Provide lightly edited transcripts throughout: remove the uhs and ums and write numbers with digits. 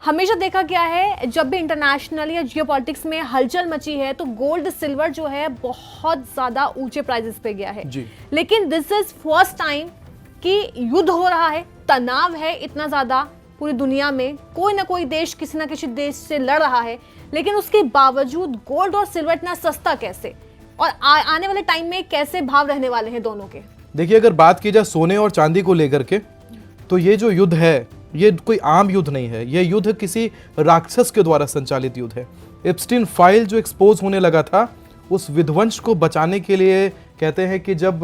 हमेशा देखा गया है जब भी इंटरनेशनल या जियोपॉलिटिक्स में हलचल मची है तो गोल्ड सिल्वर जो है बहुत ज्यादा ऊंचे प्राइसेस पे गया है जी। लेकिन दिस इज फर्स्ट टाइम कि युद्ध हो रहा है, तनाव है इतना ज्यादा पूरी दुनिया में, कोई ना कोई देश किसी ना किसी देश से लड़ रहा है, लेकिन उसके बावजूद गोल्ड और सिल्वर इतना सस्ता कैसे, और आने वाले टाइम में कैसे भाव रहने वाले हैं दोनों के। देखिए, अगर बात की जाए सोने और चांदी को लेकर के, तो ये जो युद्ध है ये कोई आम युद्ध नहीं है, ये युद्ध किसी राक्षस के द्वारा संचालित युद्ध है। एप्स्टीन फाइल जो एक्सपोज होने लगा था, उस विध्वंस को बचाने के लिए कहते हैं कि जब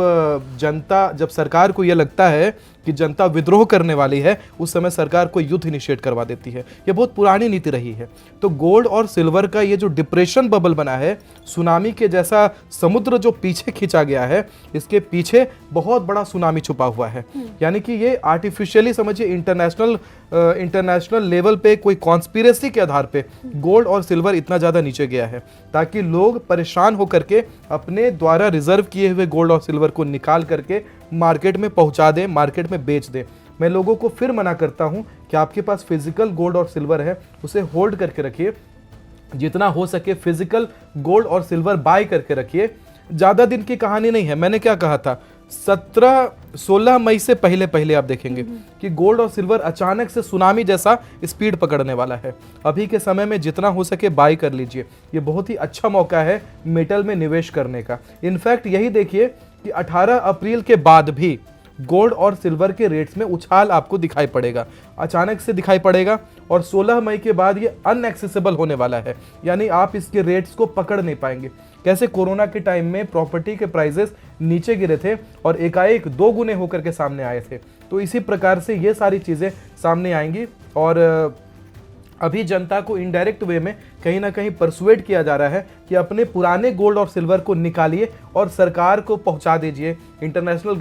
सरकार को यह लगता है कि जनता विद्रोह करने वाली है, उस समय सरकार को युद्ध इनिशिएट करवा देती है। यह बहुत पुरानी नीति रही है। तो गोल्ड और सिल्वर का ये जो डिप्रेशन बबल बना है, सुनामी के जैसा समुद्र जो पीछे खींचा गया है, इसके पीछे बहुत बड़ा सुनामी छुपा हुआ है। यानी कि ये आर्टिफिशियली समझिए इंटरनेशनल लेवल पे कोई कॉन्स्पिरेसी के आधार पे गोल्ड और सिल्वर इतना ज़्यादा नीचे गया है ताकि लोग परेशान होकर के अपने द्वारा रिजर्व किए हुए गोल्ड और सिल्वर को निकाल करके मार्केट में पहुंचा दें, मार्केट में बेच दें। मैं लोगों को फिर मना करता हूं कि आपके पास फिजिकल गोल्ड और सिल्वर है, उसे होल्ड करके रखिए, जितना हो सके फिजिकल गोल्ड और सिल्वर बाय करके रखिए। ज़्यादा दिन की कहानी नहीं है। मैंने क्या कहा था, 16 मई से पहले आप देखेंगे कि गोल्ड और सिल्वर अचानक से सुनामी जैसा स्पीड पकड़ने वाला है। अभी के समय में जितना हो सके बाय कर लीजिए, ये बहुत ही अच्छा मौका है मेटल में निवेश करने का। इनफैक्ट यही देखिए कि 18 अप्रैल के बाद भी गोल्ड और सिल्वर के रेट्स में उछाल आपको दिखाई पड़ेगा, अचानक से दिखाई पड़ेगा, और 16 मई के बाद ये अनएक्सेसिबल होने वाला है, यानी आप इसके रेट्स को पकड़ नहीं पाएंगे। कैसे कोरोना के टाइम में प्रॉपर्टी के प्राइसेस नीचे गिरे थे और एकाएक 2 गुने होकर के सामने आए थे, तो इसी प्रकार से ये सारी चीज़ें सामने आएंगी। और अभी जनता को इनडायरेक्ट वे में कहीं ना कहीं परसुएड किया जा रहा है कि अपने पुराने गोल्ड और सिल्वर को निकालिए और सरकार को पहुंचा दीजिए, इंटरनेशनल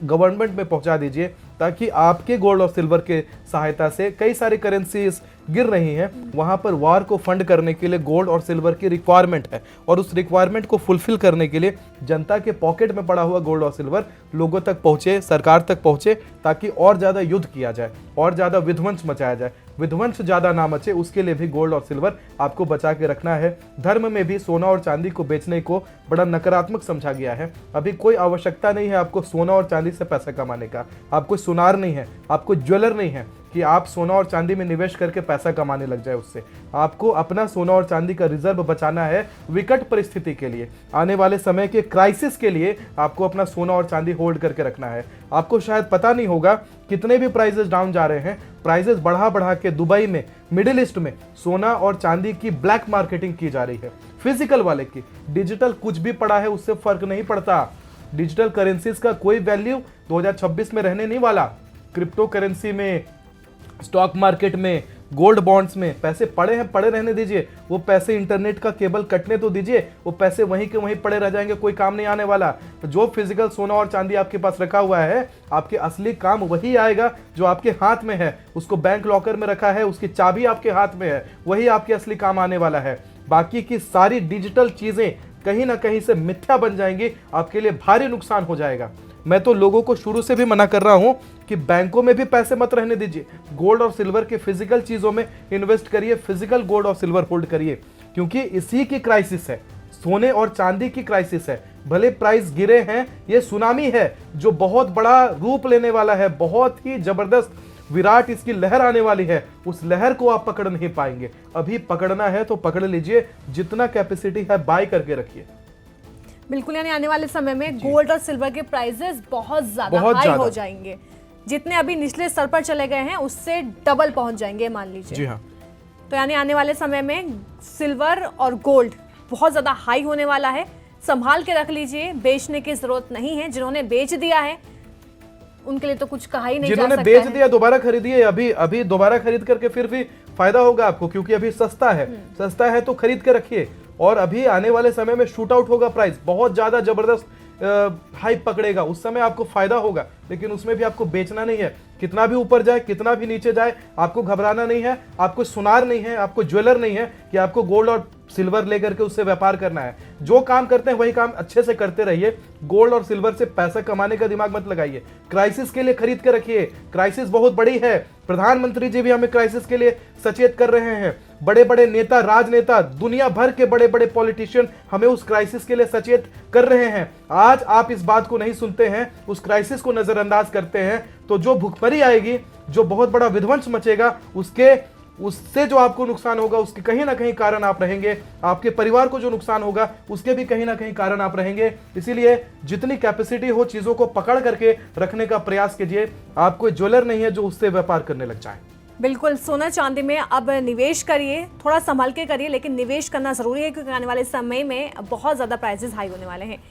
गवर्नमेंट में पहुंचा दीजिए, ताकि आपके गोल्ड और सिल्वर के सहायता से कई सारी करेंसीज गिर रही हैं, वहां पर वॉर को फंड करने के लिए गोल्ड और सिल्वर की रिक्वायरमेंट है, और उस रिक्वायरमेंट को फुलफिल करने के लिए जनता के पॉकेट में पड़ा हुआ गोल्ड और सिल्वर लोगों तक पहुंचे, सरकार तक पहुंचे, ताकि और ज़्यादा युद्ध किया जाए, और ज़्यादा विध्वंस मचाया जाए। विध्वंस ज़्यादा ना मचे, उसके लिए भी गोल्ड और सिल्वर आपको बचा के रखना है। धर्म में भी सोना और चांदी को बेचने को बड़ा नकारात्मक समझा गया है। अभी कोई आवश्यकता नहीं है आपको सोना और चांदी से पैसा कमाने का। आपको सुनार नहीं है, आपको ज्वेलर नहीं है कि आप सोना और चांदी में निवेश करके पैसा कमाने लग जाए उससे। आपको अपना सोना और चांदी का रिजर्व बचाना है विकट परिस्थिति के लिए, आने वाले समय के क्राइसिस के लिए आपको अपना सोना और चांदी होल्ड करके रखना है। आपको शायद पता नहीं होगा कितने भी प्राइसेस डाउन जा रहे हैं, प्राइसेस बढ़ा के दुबई में, मिडिल ईस्ट में सोना और चांदी की ब्लैक मार्केटिंग की जा रही है, फिजिकल वाले की। डिजिटल कुछ भी पड़ा है उससे फर्क नहीं पड़ता। डिजिटल करेंसीज का कोई वैल्यू 2026 में रहने नहीं वाला। क्रिप्टो करेंसी में, स्टॉक मार्केट में, गोल्ड बॉन्ड्स में पैसे पड़े हैं, पड़े रहने दीजिए। वो पैसे इंटरनेट का केबल कटने तो दीजिए, वो पैसे वहीं के वहीं पड़े रह जाएंगे, कोई काम नहीं आने वाला। तो जो फिजिकल सोना और चांदी आपके पास रखा हुआ है, आपके असली काम वही आएगा जो आपके हाथ में है। उसको बैंक लॉकर में रखा है, उसकी चाबी आपके हाथ में है, वही आपके असली काम आने वाला है। बाकी की सारी डिजिटल चीजें कहीं ना कहीं से मिथ्या बन जाएंगी, आपके लिए भारी नुकसान हो जाएगा। मैं तो लोगों को शुरू से भी मना कर रहा हूं कि बैंकों में भी पैसे मत रहने दीजिए, गोल्ड और सिल्वर के फिजिकल चीजों में इन्वेस्ट करिए, फिजिकल गोल्ड और सिल्वर होल्ड करिए, क्योंकि इसी की क्राइसिस है, सोने और चांदी की क्राइसिस है। भले प्राइस गिरे हैं, ये सुनामी है जो बहुत बड़ा रूप लेने वाला है, बहुत ही जबरदस्त विराट इसकी लहर आने वाली है। उस लहर को आप पकड़ नहीं पाएंगे। अभी पकड़ना है तो पकड़ लीजिए, जितना कैपेसिटी है बाय करके रखिए। बिल्कुल, यानी आने वाले समय में गोल्ड और सिल्वर के प्राइसेस बहुत ज्यादा हाई हो जाएंगे, जितने अभी निचले स्तर पर चले गए हैं उससे डबल पहुंच जाएंगे मान लीजिए। जी हाँ। तो यानी आने वाले समय में सिल्वर और गोल्ड बहुत ज्यादा हाई होने वाला है। संभाल के रख लीजिए, बेचने की जरूरत नहीं है। जिन्होंने बेच दिया है उनके लिए तो कुछ कहा ही नहीं जा सकता। जिन्होंने बेच दिया दोबारा खरीदिए, अभी दोबारा खरीद करके फिर भी फायदा होगा आपको, क्योंकि अभी सस्ता है। सस्ता है तो खरीद के रखिए, और अभी आने वाले समय में शूट आउट होगा, प्राइस बहुत ज्यादा जबरदस्त हाइप पकड़ेगा, उस समय आपको फायदा होगा। लेकिन उसमें भी आपको बेचना नहीं है। कितना भी ऊपर जाए, कितना भी नीचे जाए, आपको घबराना नहीं है। आपको सुनार नहीं है, आपको ज्वेलर नहीं है कि आपको गोल्ड और सिल्वर लेकर के उससे व्यापार करना है। जो काम करते हैं वही काम अच्छे से करते रहिए। गोल्ड और सिल्वर से पैसा कमाने का दिमाग मत लगाइए, क्राइसिस के लिए खरीद के रखिए। क्राइसिस बहुत बड़ी है, प्रधानमंत्री जी भी हमें क्राइसिस के लिए सचेत कर रहे हैं। बड़े बड़े नेता, राजनेता, दुनिया भर के बड़े बड़े पॉलिटिशियन हमें उस क्राइसिस के लिए सचेत कर रहे हैं। आज आप इस बात को नहीं सुनते हैं, उस क्राइसिस को नजरअंदाज करते हैं, तो जो भुखमरी आएगी, जो बहुत बड़ा विध्वंस मचेगा, उससे जो आपको नुकसान होगा उसके कहीं ना कहीं कारण आप रहेंगे। आपके परिवार को जो नुकसान होगा उसके भी कहीं ना कहीं कारण आप रहेंगे। इसीलिए जितनी कैपेसिटी हो चीजों को पकड़ करके रखने का प्रयास कीजिए। आप कोई ज्वेलर नहीं है जो उससे व्यापार करने लग जाए। बिल्कुल, सोना चांदी में अब निवेश करिए, थोड़ा संभल के करिए, लेकिन निवेश करना जरूरी है क्योंकि आने वाले समय में बहुत ज्यादा प्राइसेस हाई होने वाले हैं।